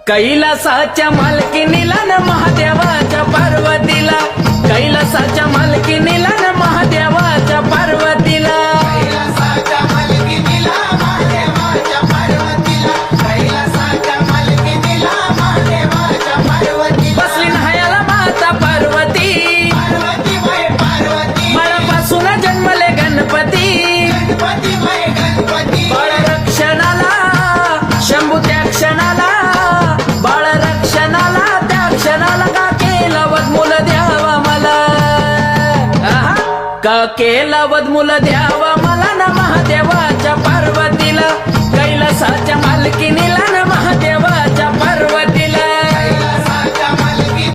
कैलासाच्या मालकीनीला न महादेवाच्या पार्वतीला, कैलासाच्या मालकीनीला न महादेवाच्या पार्वतीला, कैलासाच्या मालकीनीला महादेवाच्या पार्वतीला, कैलासाच्या मालकीनीला महादेवाच्या पार्वतीला बसली न्हायाला माता पार्वती, पार्वती बाई पार्वती बाळापासून जन्मले गणपती, गणपती बाई गणपती बाळ रक्षणाला शंभू त्या क्षणाला, बाळ रक्षणाला त्या क्षणाला का केला वदमूल द्यावा मला, आहा. का केला वदमूल द्यावा मला न महादेवाच्या पार्वतीला, कैलासाच्या मालकीनीला न महादेवा